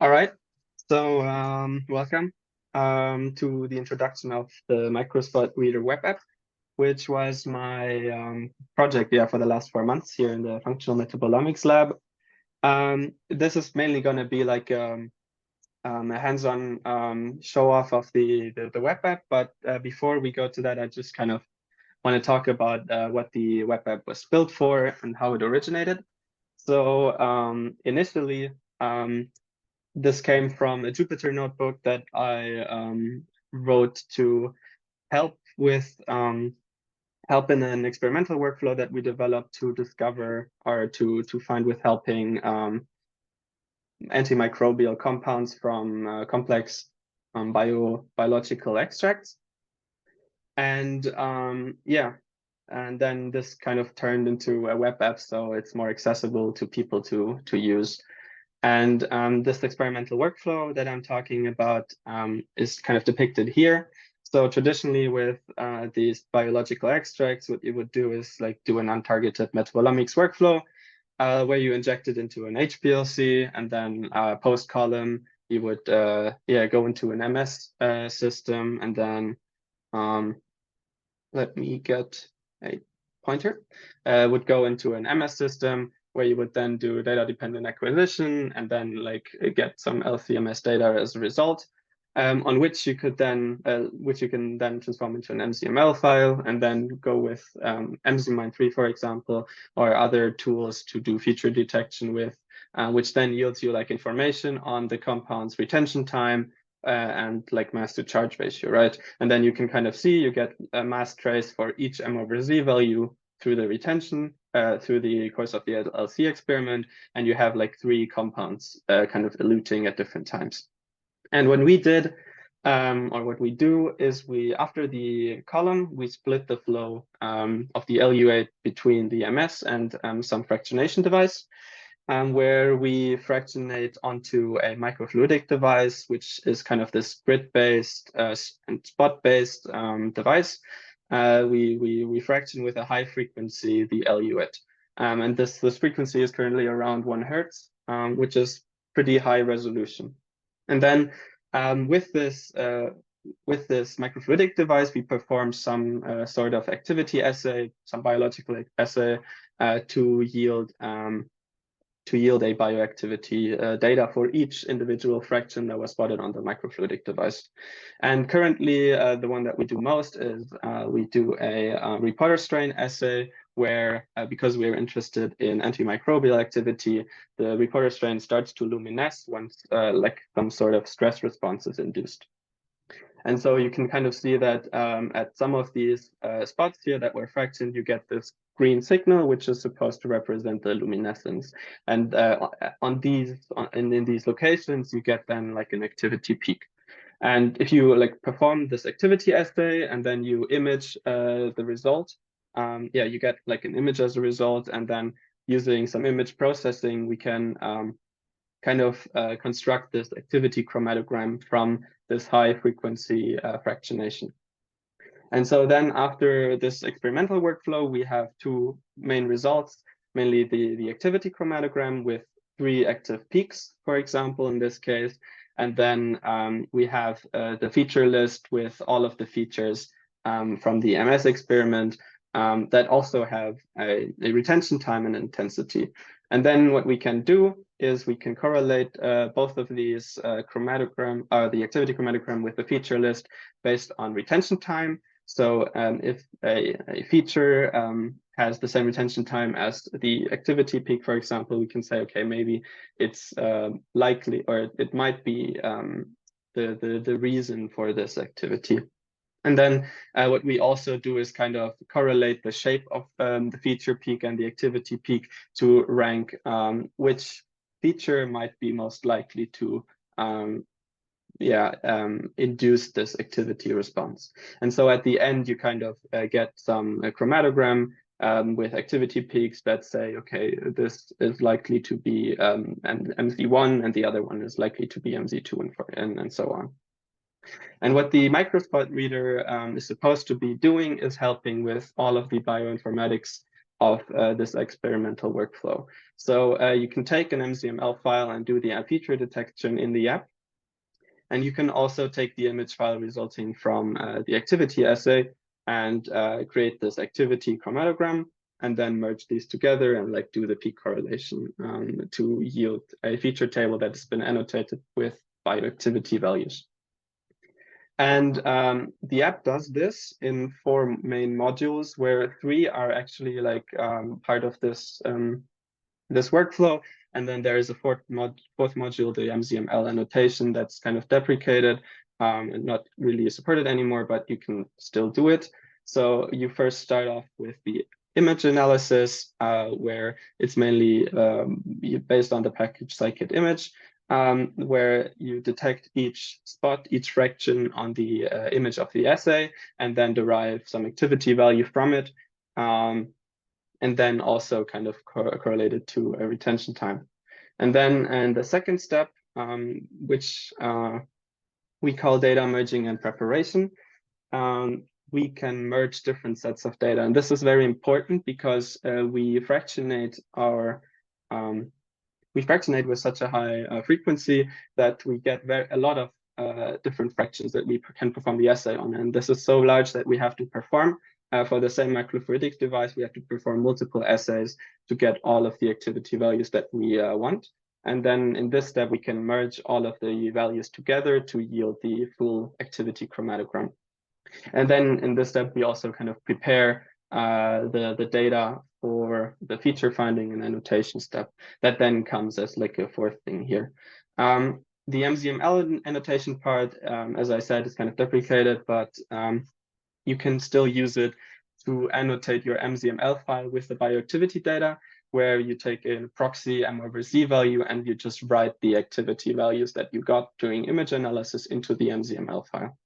All right. So welcome to the introduction of the Microspot Reader web app, which was my project, for the last 4 months here in the Functional Metabolomics lab. This is mainly going to be like a hands-on show off of the web app. But before we go to that, I just kind of want to talk about what the web app was built for and how it originated. So initially, this came from a Jupyter notebook that I wrote to help with help in an experimental workflow that we developed to discover or to find with helping antimicrobial compounds from complex biological extracts. And and then this kind of turned into a web app, so it's more accessible to people to use. And this experimental workflow that I'm talking about is kind of depicted here. So traditionally with these biological extracts, what you would do is like do an untargeted metabolomics workflow where you inject it into an HPLC, and then post column, you would go into an MS system, and then let me get a pointer, would go into an MS system where you would then do data dependent acquisition and then like get some LCMS data as a result, on which you could then which you can then transform into an MCML file and then go with MZMine3, for example, or other tools to do feature detection with, which then yields you like information on the compound's retention time, and like mass to charge ratio, right? And then you can kind of see you get a mass trace for each M/Z value through the retention, through the course of the LC experiment, and you have like 3 compounds kind of eluting at different times. And when we did, or what we do is after the column, we split the flow of the LUA between the MS and some fractionation device, where we fractionate onto a microfluidic device, which is kind of this grid-based and spot-based device. We fraction with a high frequency, the LUIT. And this frequency is currently around 1 Hertz, which is pretty high resolution. And then with this microfluidic device, we perform some sort of activity assay, some biological assay to yield a bioactivity data for each individual fraction that was spotted on the microfluidic device. And currently, the one that we do most is we do a reporter strain assay where, because we're interested in antimicrobial activity, the reporter strain starts to luminesce once like some sort of stress response is induced. And so you can kind of see that at some of these spots here that were fractioned, you get this green signal, which is supposed to represent the luminescence. And in these locations, you get then like an activity peak. And if you like perform this activity assay and then you image the result, you get like an image as a result. And then using some image processing, we can kind of construct this activity chromatogram from this high frequency fractionation. And so then after this experimental workflow, we have 2 main results, mainly the activity chromatogram with 3 active peaks, for example, in this case. And then we have the feature list with all of the features from the MS experiment that also have a retention time and intensity. And then what we can do is we can correlate both of these chromatogram, the activity chromatogram with the feature list based on retention time. So if a feature has the same retention time as the activity peak, for example, we can say, okay, maybe it's likely, or it might be the reason for this activity. And then what we also do is kind of correlate the shape of the feature peak and the activity peak to rank which feature might be most likely to induce this activity response. And so at the end, you kind of get some chromatogram with activity peaks that say, okay, this is likely to be an MZ1 and the other one is likely to be MZ2 and so on. And what the Microspot reader is supposed to be doing is helping with all of the bioinformatics of this experimental workflow. So you can take an MZML file and do the feature detection in the app. And you can also take the image file resulting from the activity assay and create this activity chromatogram, and then merge these together and like do the peak correlation to yield a feature table that has been annotated with bioactivity values. And the app does this in 4 main modules, where 3 are actually like part of this this workflow. And then there is a fourth module, the MZML annotation, that's kind of deprecated and not really supported anymore, but you can still do it. So you first start off with the image analysis, where it's mainly based on the package scikit image, where you detect each spot, each fraction on the image of the assay, and then derive some activity value from it. And then also kind of correlated to a retention time. And then in the second step, which we call data merging and preparation, we can merge different sets of data. And this is very important because we fractionate with such a high frequency that we get a lot of different fractions that we can perform the assay on. And this is so large that we have to perform for the same microfluidics device, we have to perform multiple assays to get all of the activity values that we want. And then in this step, we can merge all of the values together to yield the full activity chromatogram. And then in this step, we also kind of prepare the data for the feature finding and annotation step. That then comes as like a fourth thing here. The MZML annotation part, as I said, is kind of deprecated, but you can still use it to annotate your MZML file with the bioactivity data, where you take a proxy M/Z value and you just write the activity values that you got during image analysis into the MZML file.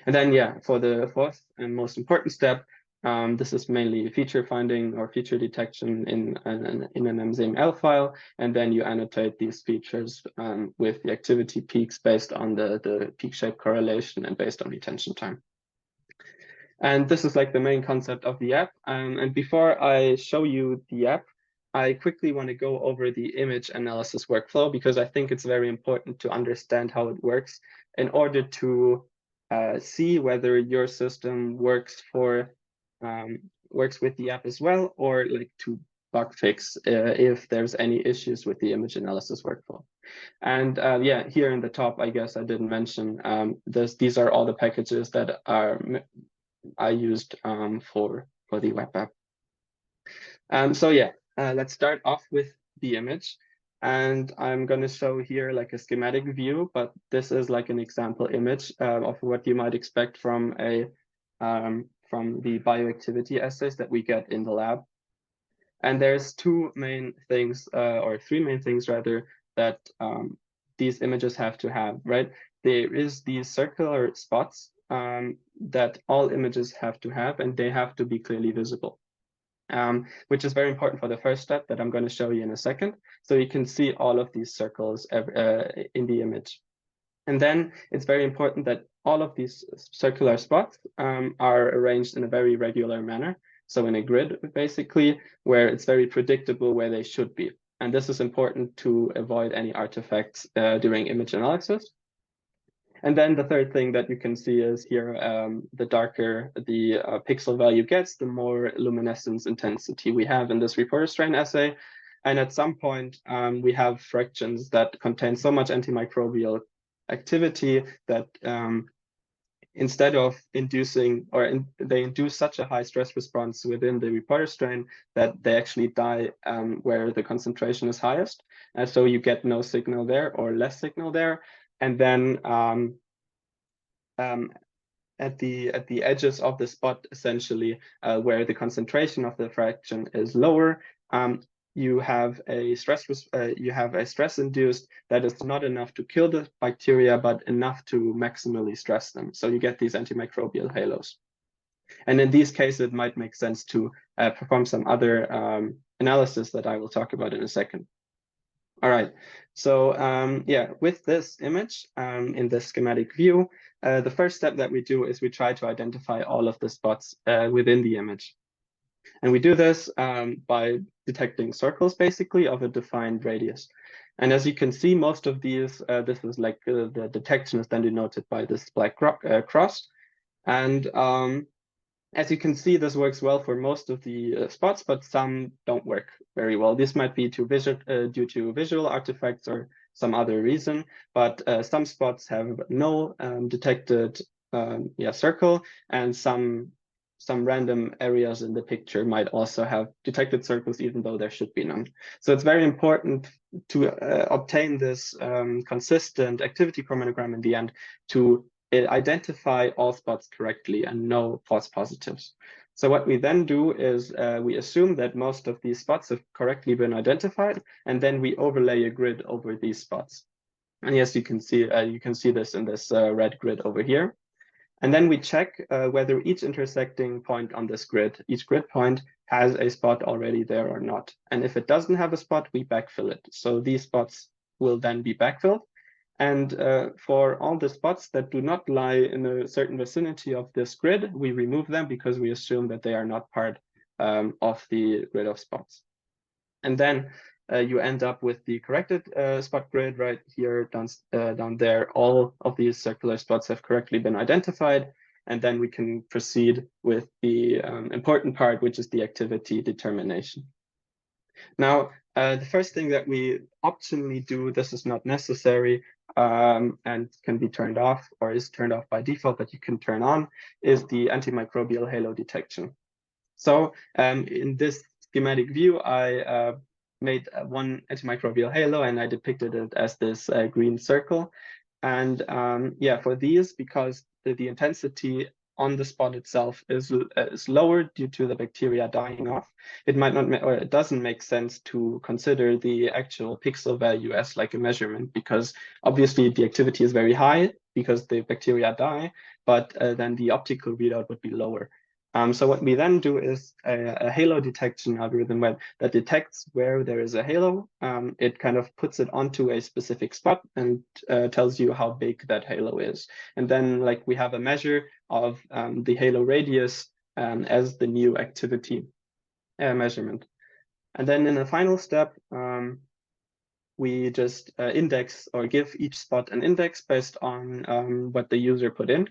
And then, yeah, for the fourth and most important step, this is mainly feature finding or feature detection in an MZML file, and then you annotate these features with the activity peaks based on the peak shape correlation and based on retention time. And this is like the main concept of the app. And before I show you the app, I quickly want to go over the image analysis workflow, because I think it's very important to understand how it works in order to see whether your system works with the app as well, or like to bug fix if there's any issues with the image analysis workflow. And yeah, here in the top, I guess I didn't mention these are all the packages that I used for the web app. So yeah, let's start off with the image. And I'm going to show here like a schematic view, but this is like an example image of what you might expect from the bioactivity assays that we get in the lab. And there's 2 main things, or 3 main things rather, that these images have to have, right? There is these circular spots that all images have to have, and they have to be clearly visible, which is very important for the first step that I'm going to show you in a second. So you can see all of these circles in the image. And then it's very important that all of these circular spots are arranged in a very regular manner. So in a grid, basically, where it's very predictable where they should be. And this is important to avoid any artifacts during image analysis. And then the third thing that you can see is here, the darker the pixel value gets, the more luminescence intensity we have in this reporter strain assay. And at some point, we have fractions that contain so much antimicrobial activity that instead of inducing, they induce such a high stress response within the reporter strain that they actually die where the concentration is highest. And so you get no signal there or less signal there. And then at the edges of the spot, essentially, where the concentration of the fraction is lower, you have a stress induced that is not enough to kill the bacteria, but enough to maximally stress them. So you get these antimicrobial halos. And in these cases, it might make sense to perform some other analysis that I will talk about in a second. All right, so yeah, with this image in the schematic view, the first step that we do is we try to identify all of the spots within the image. And we do this by detecting circles, basically, of a defined radius. And as you can see, most of these, this is like the detection is then denoted by this black cross. And as you can see, this works well for most of the spots, but some don't work very well. This might be due to visual artifacts or some other reason, but some spots have no detected circle, and some random areas in the picture might also have detected circles, even though there should be none. So it's very important to obtain this consistent activity chromatogram in the end to identify all spots correctly and no false positives. So what we then do is we assume that most of these spots have correctly been identified, and then we overlay a grid over these spots. And yes, you can see this in this red grid over here. And then we check whether each intersecting point on this grid, each grid point, has a spot already there or not. And if it doesn't have a spot, we backfill it. So these spots will then be backfilled. And for all the spots that do not lie in a certain vicinity of this grid, we remove them because we assume that they are not part of the grid of spots. And then you end up with the corrected spot grid right here down there. All of these circular spots have correctly been identified. And then we can proceed with the important part, which is the activity determination. Now, the first thing that we optionally do, this is not necessary and can be turned off or is turned off by default, but you can turn on, is the antimicrobial halo detection. So in this schematic view, I made one antimicrobial halo and I depicted it as this green circle. And yeah, for these, because the intensity on the spot itself is lower due to the bacteria dying off, it might not or it doesn't make sense to consider the actual pixel value as like a measurement, because obviously the activity is very high because the bacteria die, but then the optical readout would be lower. So what we then do is a halo detection algorithm that detects where there is a halo. It kind of puts it onto a specific spot and tells you how big that halo is. And then like we have a measure of the halo radius as the new activity measurement. And then in the final step, we just index or give each spot an index based on what the user put in.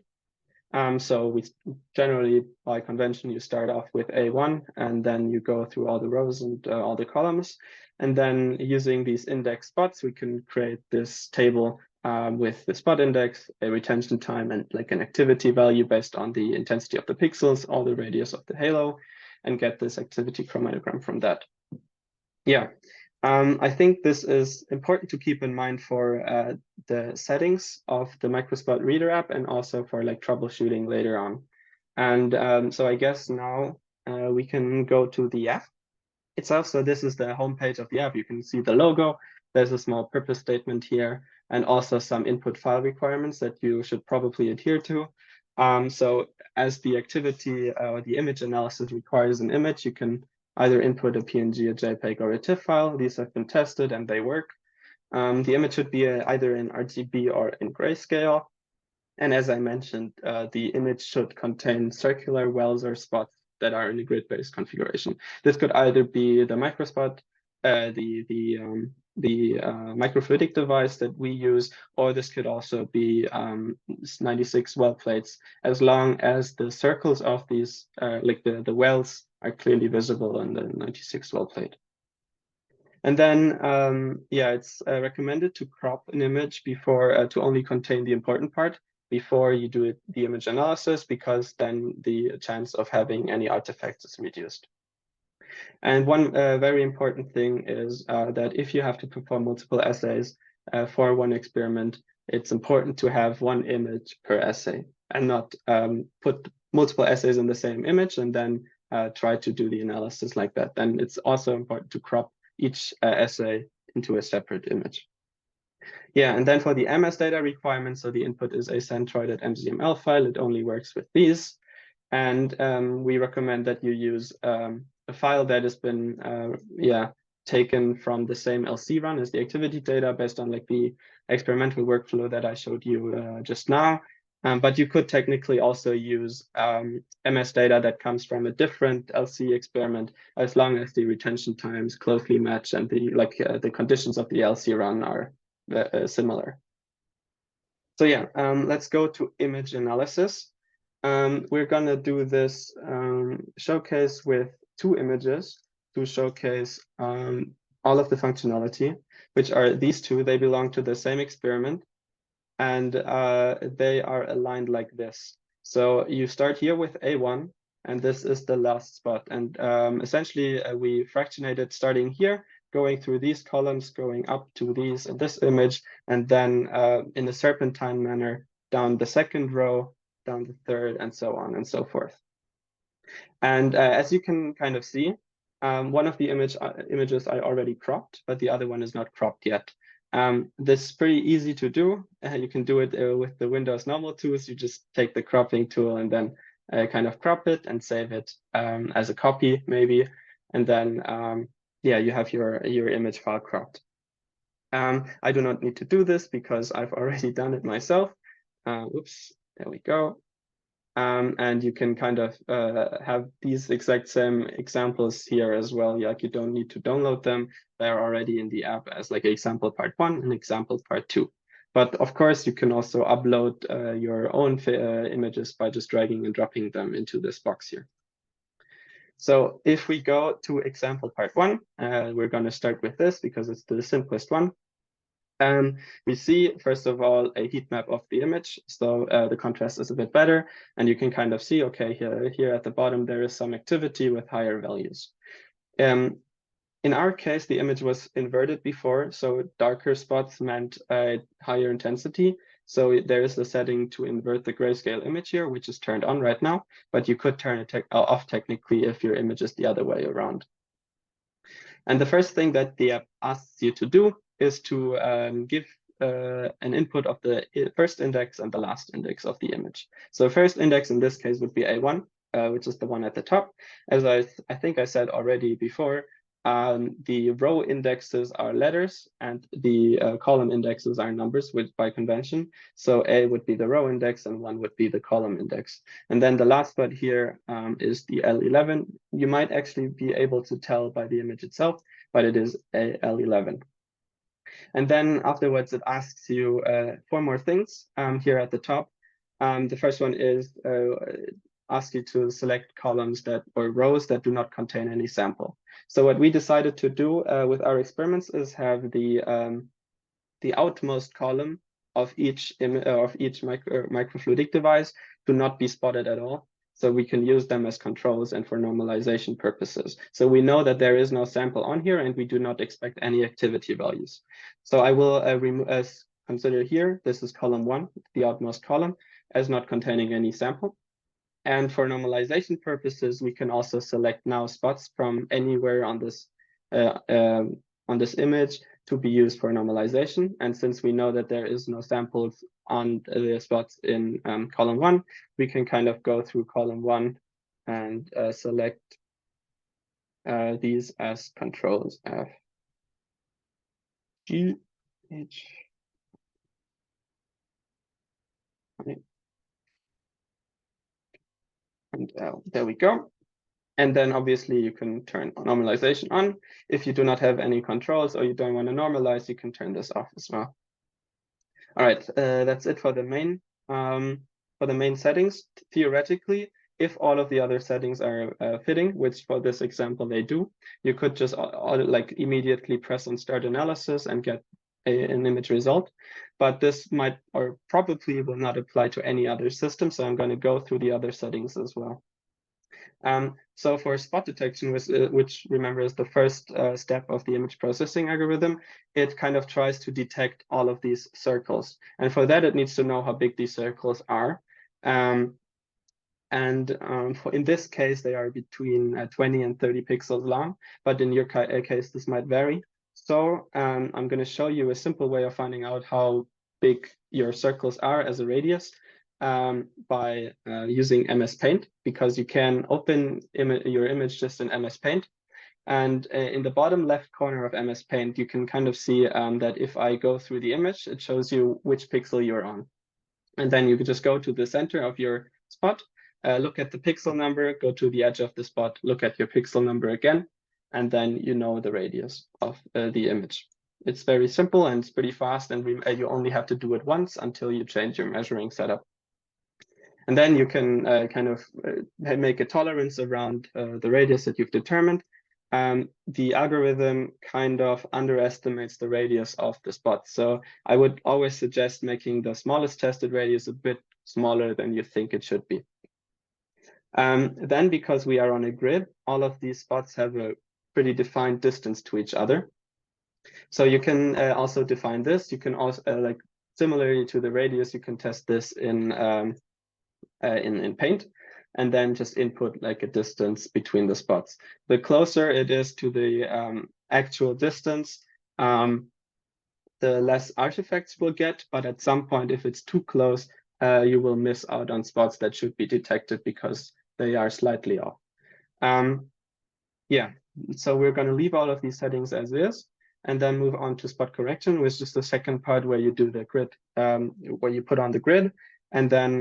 So we generally, by convention, you start off with A1 and then you go through all the rows and all the columns. And then using these index spots, we can create this table with the spot index, a retention time, and like an activity value based on the intensity of the pixels, all the radius of the halo, and get this activity chromatogram from that. Yeah. I think this is important to keep in mind for the settings of the Microspot Reader app and also for like troubleshooting later on. And so I guess now we can go to the app itself. So this is the homepage of the app. You can see the logo. There's a small purpose statement here and also some input file requirements that you should probably adhere to. So as the activity or the image analysis requires an image, you can either input a PNG, a JPEG, or a TIFF file. These have been tested and they work. The image should be either in RGB or in grayscale. And as I mentioned, the image should contain circular wells or spots that are in a grid-based configuration. This could either be the Microspot, the microfluidic device that we use, or this could also be 96 well plates, as long as the circles of these, like the wells, are clearly visible on the 96 well plate. And then, yeah, it's recommended to crop an image before to only contain the important part before you do the image analysis, because then the chance of having any artifacts is reduced. And one very important thing is that if you have to perform multiple assays for one experiment, it's important to have one image per assay and not put multiple assays in the same image and then try to do the analysis like that. Then it's also important to crop each assay into a separate image. Yeah, and then for the MS data requirements, so the input is a centroid.mgml file. It only works with these. And we recommend that you use a file that has been taken from the same LC run as the activity data based on like the experimental workflow that I showed you just now. But you could technically also use MS data that comes from a different LC experiment, as long as the retention times closely match and the conditions of the LC run are similar. So yeah, let's go to image analysis. We're gonna do this showcase with 2 images to showcase all of the functionality, which are these 2. They belong to the same experiment, and they are aligned like this. So you start here with A1, and this is the last spot. And essentially, we fractionated starting here, going through these columns, going up to these in this image, and then in a serpentine manner down the second row, down the third, and so on and so forth. And as you can kind of see, one of the images I already cropped, but the other one is not cropped yet. This is pretty easy to do. You can do it with the Windows normal tools. You just take the cropping tool and then kind of crop it and save it as a copy maybe. And then, yeah, you have your image file cropped. I do not need to do this because I've already done it myself. Oops, there we go. And you can kind of have these exact same examples here as well. Like you don't need to download them. They're already in the app as like example part 1 and example part 2. But of course, you can also upload your own images by just dragging and dropping them into this box here. So if we go to example part 1, we're going to start with this because it's the simplest one. We see, first of all, a heat map of the image. So the contrast is a bit better. And you can kind of see, okay, here at the bottom, there is some activity with higher values. In our case, the image was inverted before. So darker spots meant a higher intensity. So there is a setting to invert the grayscale image here, which is turned on right now. But you could turn it off technically if your image is the other way around. And the first thing that the app asks you to do is to give an input of the first index and the last index of the image. So first index in this case would be A1, which is the one at the top. As I think I said already before, the row indexes are letters and the column indexes are numbers by convention. So A would be the row index and 1 would be the column index. And then the last spot here is the L11. You might actually be able to tell by the image itself, but it is a L11. And then afterwards, it asks you 4 more things here at the top. The first one is ask you to select columns or rows that do not contain any sample. So what we decided to do with our experiments is have the outmost column of each microfluidic device to not be spotted at all. So we can use them as controls and for normalization purposes. So we know that there is no sample on here and we do not expect any activity values. So I will consider here, this is column 1, the outmost column, as not containing any sample. And for normalization purposes, we can also select now spots from anywhere on this image to be used for normalization. And since we know that there is no samples on the spots in column 1, we can kind of go through column 1 and select these as controls F, G, H. And there we go. And then obviously you can turn normalization on. If you do not have any controls or you don't want to normalize, you can turn this off as well. All right, that's it for the main settings. Theoretically, if all of the other settings are fitting, which for this example they do, you could just like immediately press on start analysis and get an image result. But this might or probably will not apply to any other system. So I'm going to go through the other settings as well. So for spot detection, which remember is the first step of the image processing algorithm, it kind of tries to detect all of these circles. And for that, it needs to know how big these circles are. In this case, they are between 20 and 30 pixels long, but in your case, this might vary. So I'm going to show you a simple way of finding out how big your circles are as a radius. By using MS Paint, because you can open your image just in MS Paint. And in the bottom left corner of MS Paint, you can kind of see that if I go through the image, it shows you which pixel you're on. And then you could just go to the center of your spot, look at the pixel number, go to the edge of the spot, look at your pixel number again, and then you know the radius of the image. It's very simple and it's pretty fast, and you only have to do it once until you change your measuring setup. And then you can kind of make a tolerance around the radius that you've determined. The algorithm kind of underestimates the radius of the spot. So I would always suggest making the smallest tested radius a bit smaller than you think it should be. Then, because we are on a grid, all of these spots have a pretty defined distance to each other. So you can also define this. You can also, like similarly to the radius, you can test this in Paint, and then just input like a distance between the spots. The closer it is to the actual distance, the less artifacts we'll get. But at some point, if it's too close, you will miss out on spots that should be detected because they are slightly off. Yeah, so we're going to leave all of these settings as is, and then move on to spot correction, which is the second part where you do the grid, where you put on the grid, and then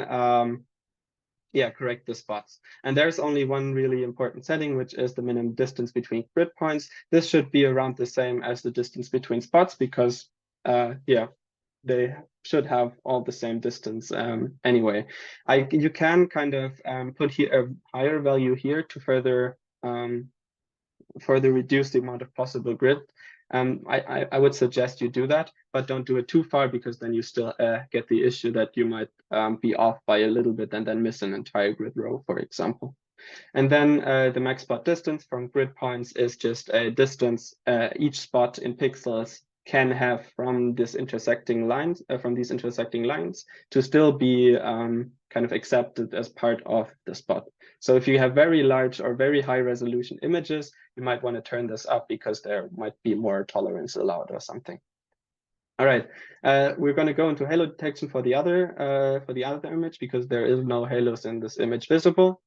correct the spots. And there's only one really important setting, which is the minimum distance between grid points. This should be around the same as the distance between spots because, they should have all the same distance anyway. You can kind of put here a higher value here to further reduce the amount of possible grid. I would suggest you do that, but don't do it too far because then you still get the issue that you might be off by a little bit and then miss an entire grid row, for example. And then the max spot distance from grid points is just a distance each spot in pixels can have from these intersecting lines to still be kind of accepted as part of the spot. So if you have very large or very high resolution images, you might want to turn this up because there might be more tolerance allowed or something. All right, we're going to go into halo detection for the other image because there is no halos in this image visible.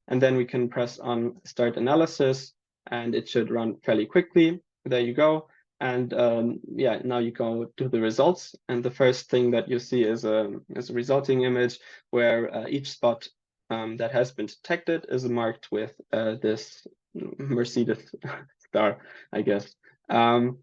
And then we can press on start analysis and it should run fairly quickly. There you go. And now you go to the results. And the first thing that you see is a resulting image where each spot that has been detected is marked with this Mercedes star, I guess. And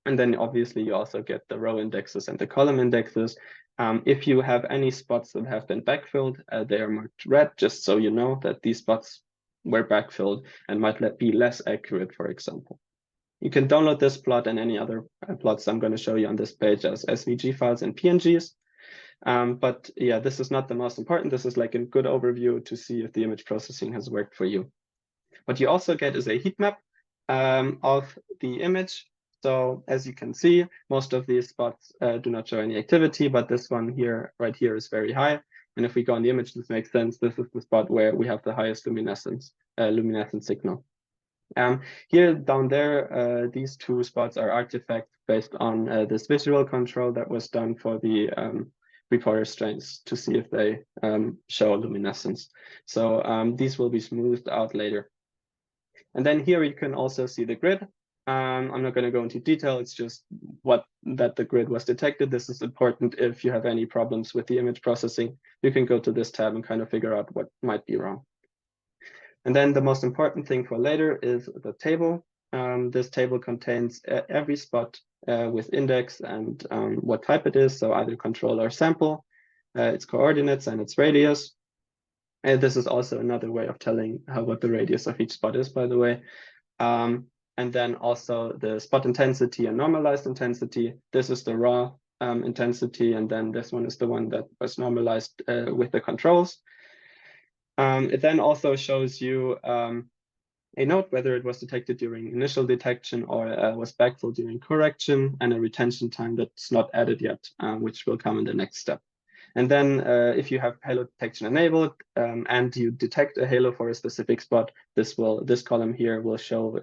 then obviously you also get the row indexes and the column indexes. If you have any spots that have been backfilled, they are marked red, just so you know that these spots were backfilled and might be less accurate, for example. You can download this plot and any other plots I'm going to show you on this page as SVG files and PNGs. But yeah, this is not the most important. This is like a good overview to see if the image processing has worked for you. What you also get is a heat map of the image. So as you can see, most of these spots do not show any activity, but this one here, right here, is very high. And if we go on the image, this makes sense. This is the spot where we have the highest luminescence signal. Here down there, these two spots are artifacts based on this visual control that was done for the reporter strains to see if they show luminescence. So these will be smoothed out later. And then here you can also see the grid. I'm not going to go into detail. It's just that the grid was detected. This is important if you have any problems with the image processing. You can go to this tab and kind of figure out what might be wrong. And then the most important thing for later is the table. This table contains every spot with index and what type it is, so either control or sample, its coordinates and its radius. And this is also another way of telling what the radius of each spot is, by the way. And then also the spot intensity and normalized intensity. This is the raw intensity, and then this one is the one that was normalized with the controls. It then also shows you a note whether it was detected during initial detection or was backfilled during correction, and a retention time that's not added yet, which will come in the next step. And then if you have halo detection enabled and you detect a halo for a specific spot, this column here will show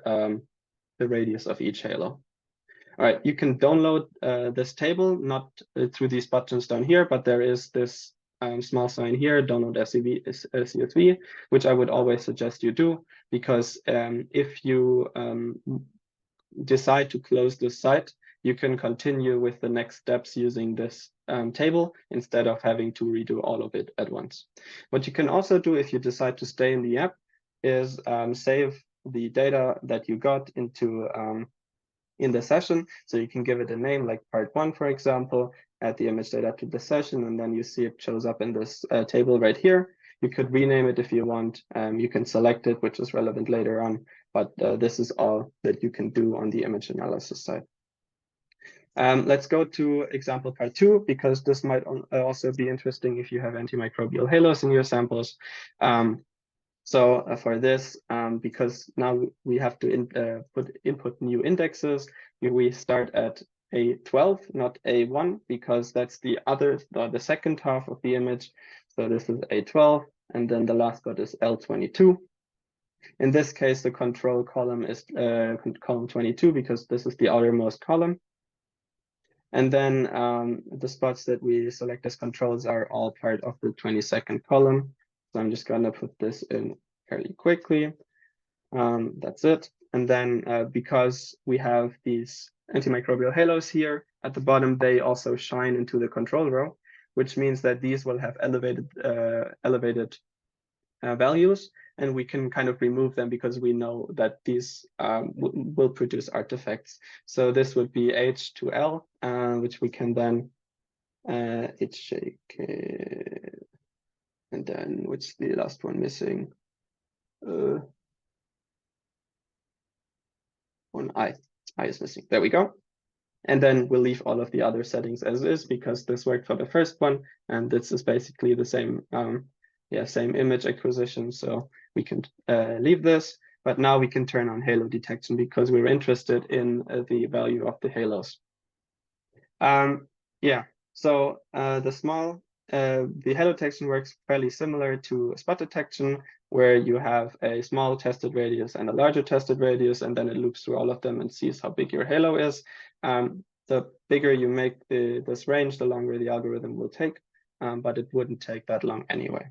the radius of each halo. All right, you can download this table, not through these buttons down here, but there is this small sign here, download CSV, which I would always suggest you do, because if you decide to close this site, you can continue with the next steps using this table instead of having to redo all of it at once. What you can also do if you decide to stay in the app is save the data that you got into in the session. So you can give it a name like part 1, for example, add the image data to the session, and then you see it shows up in this table right here. You could rename it if you want. You can select it, which is relevant later on, but this is all that you can do on the image analysis side. Let's go to example part 2, because this might also be interesting if you have antimicrobial halos in your samples. So for this, because now we have to input new indexes, we start at A12, not A1, because that's the second half of the image. So this is A12, and then the last spot is L22. In this case, the control column is column 22, because this is the outermost column. And then the spots that we select as controls are all part of the 22nd column. So I'm just going to put this in fairly quickly. That's it. And then because we have these antimicrobial halos here at the bottom, they also shine into the control row, which means that these will have elevated values, and we can kind of remove them because we know that these will produce artifacts. So this would be H to L, which we can then HJK, and then what's the last one missing? One I is missing. There we go. And then we'll leave all of the other settings as is, because this worked for the first one, and this is basically the same same image acquisition. So we can leave this, but now we can turn on halo detection because we're interested in the value of the halos. So the halo detection works fairly similar to spot detection, where you have a small tested radius and a larger tested radius, and then it loops through all of them and sees how big your halo is. The bigger you make this range, the longer the algorithm will take, but it wouldn't take that long anyway.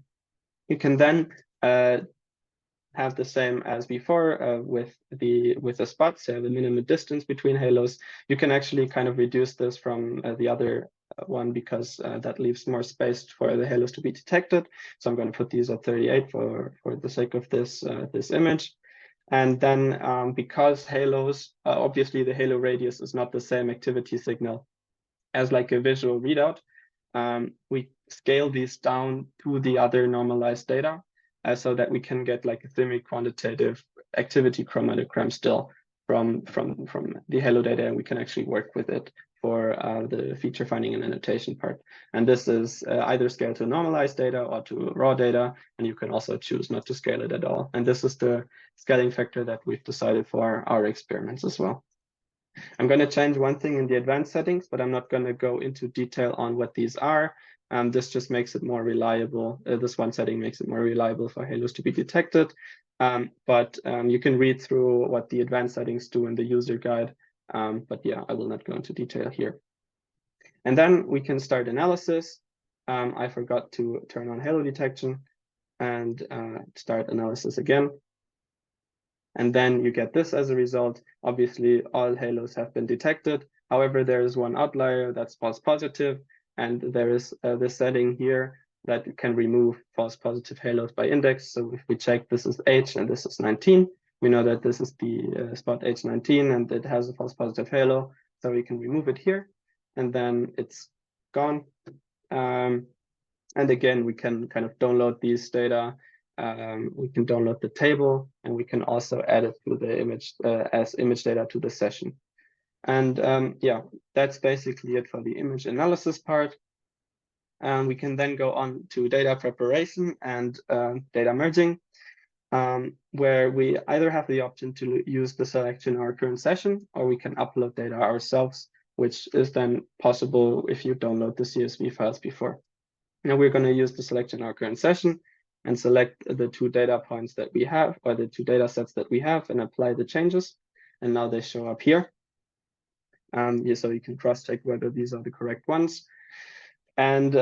You can then have the same as before with the spots, so the minimum distance between halos. You can actually kind of reduce this from the other one, because that leaves more space for the halos to be detected. So I'm going to put these at 38 for the sake of this image. And then because halos, obviously the halo radius is not the same activity signal as like a visual readout, we scale these down to the other normalized data, so that we can get like a semi-quantitative activity chromatogram still from the halo data, and we can actually work with it for the feature finding and annotation part. And this is either scaled to normalized data or to raw data, and you can also choose not to scale it at all. And this is the scaling factor that we've decided for our experiments as well. I'm going to change one thing in the advanced settings, but I'm not going to go into detail on what these are. This just makes it more reliable. This one setting makes it more reliable for halos to be detected. But you can read through what the advanced settings do in the user guide. But yeah, I will not go into detail here. And then we can start analysis. I forgot to turn on halo detection and start analysis again. And then you get this as a result. Obviously, all halos have been detected. However, there is one outlier that's false positive, and there is this setting here that can remove false positive halos by index. So if we check this is H and this is 19, we know that this is the spot H19 and it has a false positive halo. So we can remove it here, and then it's gone. And again, we can kind of download these data. We can download the table, and we can also add it to the image as image data to the session. And yeah, that's basically it for the image analysis part. We can then go on to data preparation and data merging, where we either have the option to use the selection in our current session, or we can upload data ourselves, which is then possible if you download the CSV files before. Now we're going to use the selection in our current session and select the 2 data points that we have, or the 2 data sets that we have, and apply the changes. And now they show up here. So you can cross-check whether these are the correct ones. And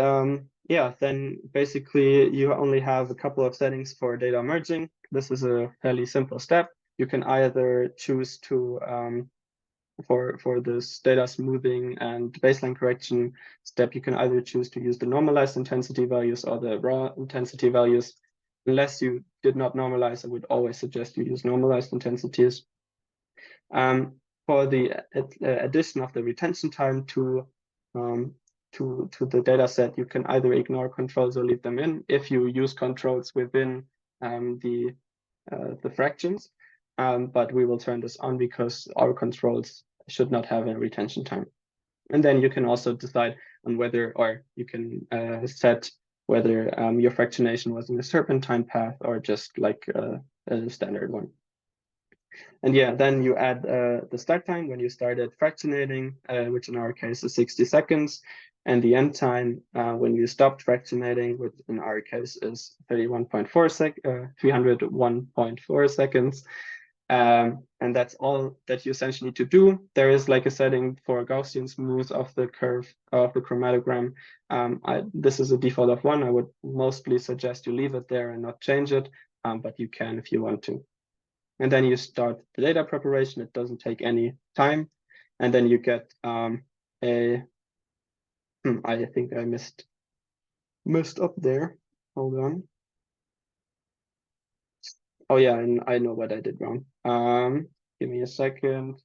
yeah, then basically you only have a couple of settings for data merging. This is a fairly simple step. You can either choose to for this data smoothing and baseline correction step, you can either choose to use the normalized intensity values or the raw intensity values. Unless you did not normalize, I would always suggest you use normalized intensities. For the addition of the retention time to the data set, you can either ignore controls or leave them in if you use controls within the fractions. But we will turn this on because our controls should not have a retention time. And then you can also decide on whether, or you can set whether your fractionation was in a serpentine path or just like a standard one. And yeah, then you add the start time when you started fractionating, which in our case is 60 seconds, and the end time when you stopped fractionating, which in our case is 301.4 seconds. And that's all that you essentially need to do. There is like a setting for Gaussian smooth of the curve of the chromatogram. This is a default of 1. I would mostly suggest you leave it there and not change it, but you can if you want to. And then you start the data preparation. It doesn't take any time. And then you get I think I messed up there. Hold on. Oh yeah, and I know what I did wrong. Give me a second.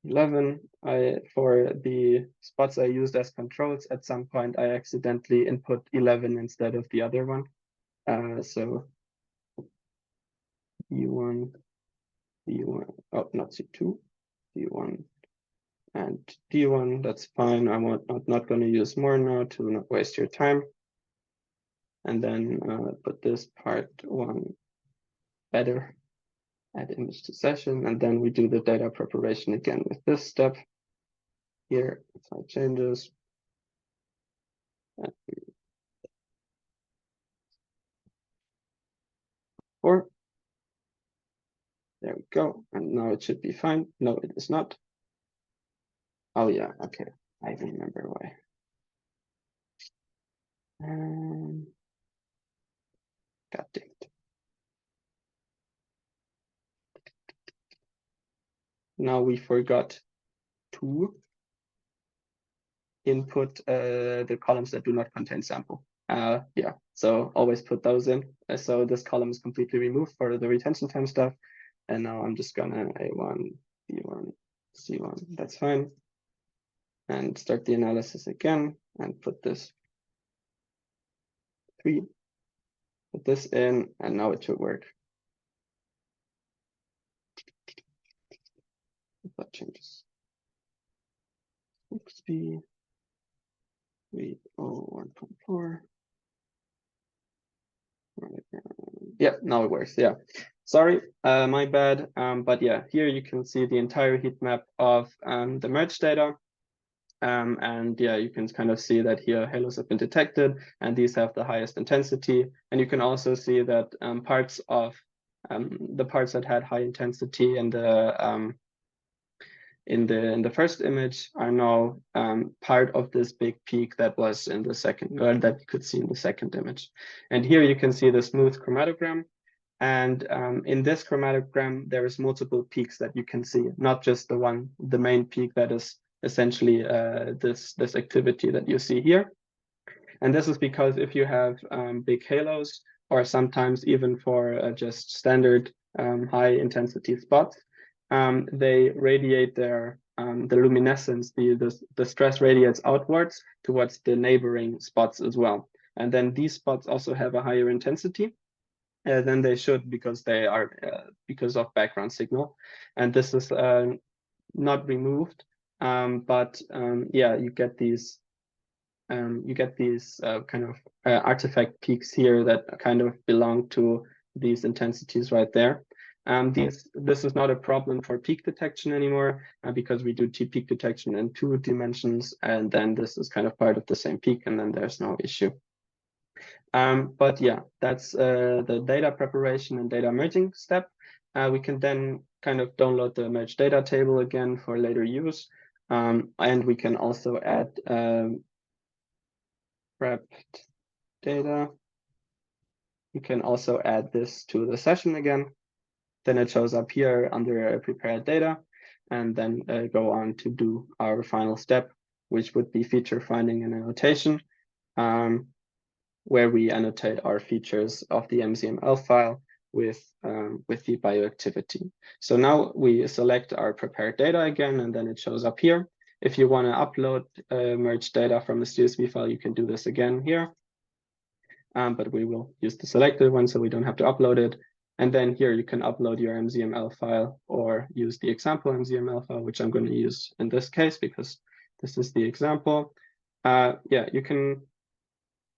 11. For the spots I used as controls, at some point I accidentally input 11 instead of the other one. So D1, D1, oh, not C2, D1 and D1, that's fine. I'm not going to use more now to not waste your time. And then put this part 1 better, add image to session, and then we do the data preparation again with this step here. Slight changes. Four. There we go. And now it should be fine. No, it is not. Oh yeah, okay. I remember why. God damn it. Now we forgot to input the columns that do not contain sample. Yeah, so always put those in. So this column is completely removed for the retention time stuff. And now I'm just gonna A1, B1, C1, that's fine. And start the analysis again and put this 3, put this in, and now it should work. If that changes. XP 301.4. Yeah, now it works. Yeah, sorry, my bad. But yeah, here you can see the entire heat map of the merge data. And yeah, you can kind of see that here halos have been detected, and these have the highest intensity. And you can also see that parts of the parts that had high intensity in the first image are now part of this big peak that was in the second, or that you could see in the second image. And here you can see the smooth chromatogram. And in this chromatogram, there is multiple peaks that you can see, not just the main peak that is essentially this activity that you see here. And this is because if you have big halos, or sometimes even for just standard high intensity spots, they radiate the luminescence, the stress radiates outwards towards the neighboring spots as well. And then these spots also have a higher intensity than they should, because they are because of background signal. And this is not removed, but yeah, you get these kind of artifact peaks here that kind of belong to these intensities right there. This is not a problem for peak detection anymore, because we do peak detection in 2 dimensions, and then this is kind of part of the same peak, and then there's no issue. But yeah, that's the data preparation and data merging step. We can then kind of download the merge data table again for later use. And we can also add prepped data. You can also add this to the session again. then it shows up here under prepared data, and then go on to do our final step, which would be feature finding and annotation, where we annotate our features of the MZML file with the bioactivity. So now we select our prepared data again, and then it shows up here. If you want to upload merged data from a CSV file, you can do this again here. But we will use the selected one so we don't have to upload it. And then here you can upload your MZML file or use the example MZML file, which I'm going to use in this case because this is the example. Yeah, you can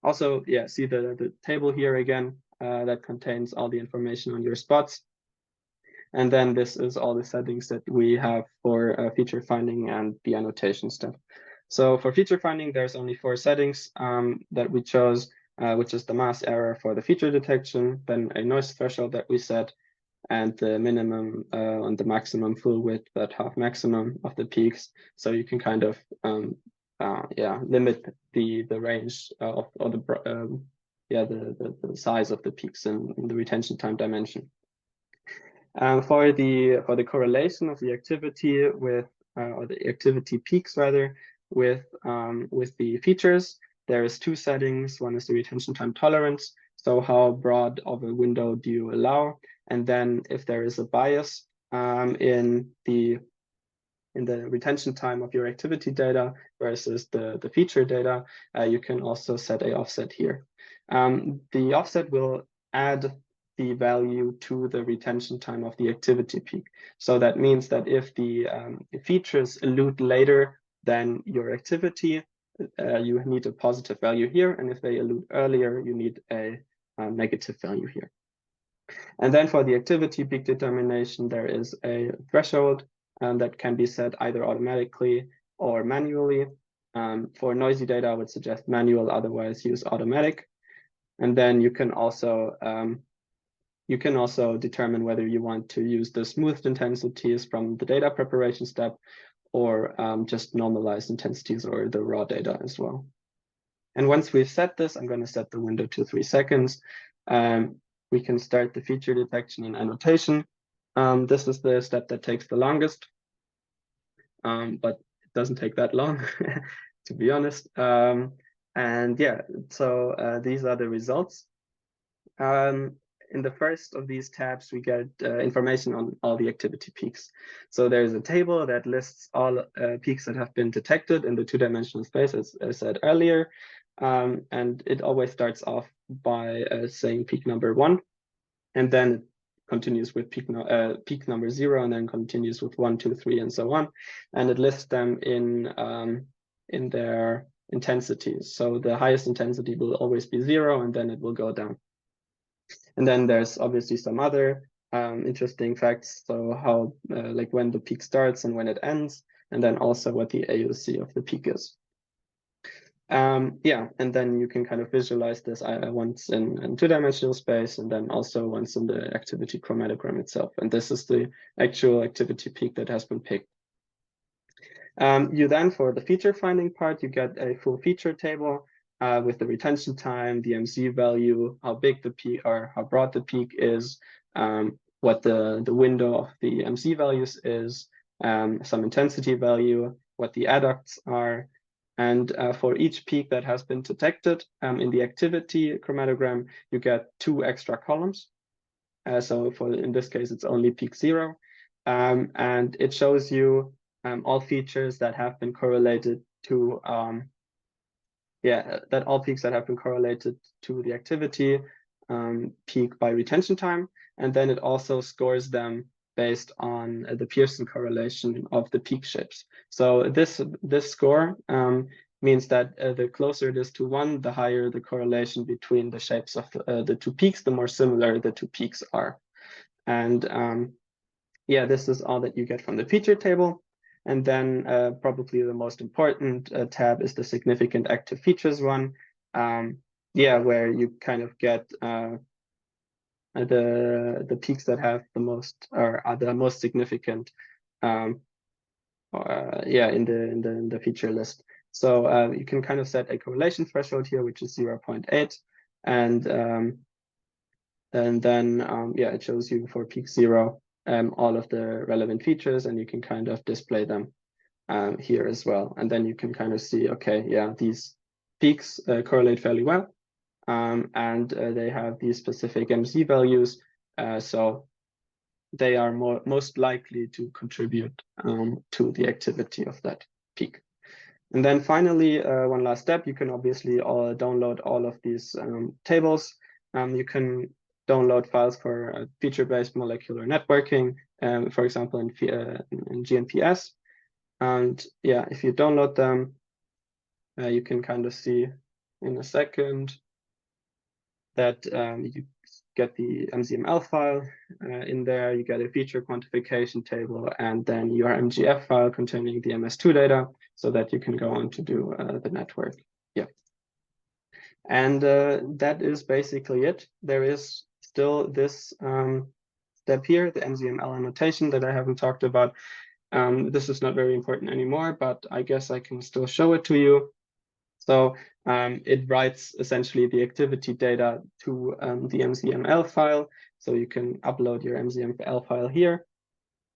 also see the table here again that contains all the information on your spots. And then this is all the settings that we have for feature finding and the annotation stuff. So for feature finding, there's only 4 settings that we chose, which is the mass error for the feature detection, then a noise threshold that we set, and the minimum and the maximum full width at half maximum of the peaks. So you can kind of limit the range of or the size of the peaks in the retention time dimension. For the correlation of the activity with or the activity peaks rather with the features, there is 2 settings. One is the retention time tolerance, so how broad of a window do you allow, and then if there is a bias in the retention time of your activity data versus the feature data, you can also set a offset here. The offset will add the value to the retention time of the activity peak. So that means that if the features elute later than your activity, you need a positive value here, and if they elute earlier, you need a negative value here. And then for the activity peak determination, there is a threshold that can be set either automatically or manually. For noisy data, I would suggest manual, otherwise use automatic. And then you can also determine whether you want to use the smoothed intensities from the data preparation step or just normalized intensities or the raw data as well. And once we've set this, I'm going to set the window to 3 seconds. We can start the feature detection and annotation. This is the step that takes the longest, but it doesn't take that long, to be honest. And yeah, so these are the results. In the first of these tabs, we get information on all the activity peaks. So there's a table that lists all peaks that have been detected in the 2-dimensional space, as I said earlier. And it always starts off by saying peak number 1, and then it continues with peak number 0, and then continues with 1, 2, 3, and so on. And it lists them in their intensities. So the highest intensity will always be 0, and then it will go down. And then there's obviously some other interesting facts. So how, like when the peak starts and when it ends, and then also what the AUC of the peak is. Yeah, and then you can kind of visualize this once in 2-dimensional space, and then also once in the activity chromatogram itself. And this is the actual activity peak that has been picked. You then, for the feature finding part, you get a full feature table with the retention time, the MZ value, how big the peak or how broad the peak is, what the window of the MZ values is, some intensity value, what the adducts are. And for each peak that has been detected in the activity chromatogram, you get 2 extra columns. So in this case, it's only peak 0. And it shows you all features that have been correlated to that all peaks that have been correlated to the activity peak by retention time. And then it also scores them based on the Pearson correlation of the peak shapes. So this score means that the closer it is to 1, the higher the correlation between the shapes of the 2 peaks, the more similar the 2 peaks are. And yeah, this is all that you get from the feature table. And then probably the most important tab is the significant active features one. Yeah, where you kind of get the peaks that have the most or are the most significant in the feature list. So you can kind of set a correlation threshold here, which is 0.8, and And then, yeah, it shows you for peak 0 all of the relevant features, and you can kind of display them here as well. And then you can kind of see, okay, yeah, these peaks correlate fairly well, and they have these specific MZ values. So they are most likely to contribute to the activity of that peak. And then finally, one last step, you can obviously download all of these tables. You can download files for feature-based molecular networking, for example, in GNPS. And yeah, if you download them, you can kind of see in a second that you get the MZML file in there, you get a feature quantification table, and then your MGF file containing the MS2 data so that you can go on to do the network. Yeah. And that is basically it. There is still this step here, the MZML annotation that I haven't talked about. This is not very important anymore, but I guess I can still show it to you. So it writes essentially the activity data to the MZML file. So you can upload your MZML file here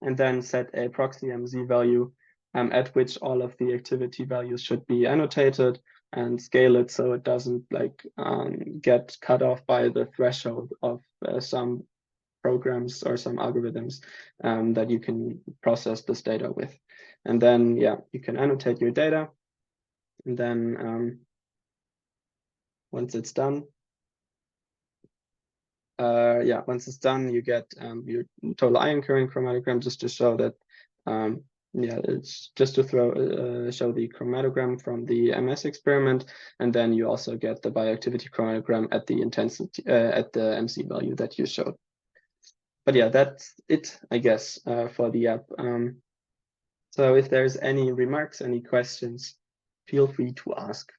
and then set a proxy MZ value at which all of the activity values should be annotated, and scale it so it doesn't like get cut off by the threshold of some programs or some algorithms that you can process this data with. And then, yeah, you can annotate your data. And then once it's done, once it's done, you get your total ion current chromatogram, just to show that, yeah, it's just to show the chromatogram from the MS experiment, and then you also get the bioactivity chromatogram at the intensity at the MC value that you showed. But yeah, that's it, I guess, for the app. So if there's any remarks, any questions, feel free to ask.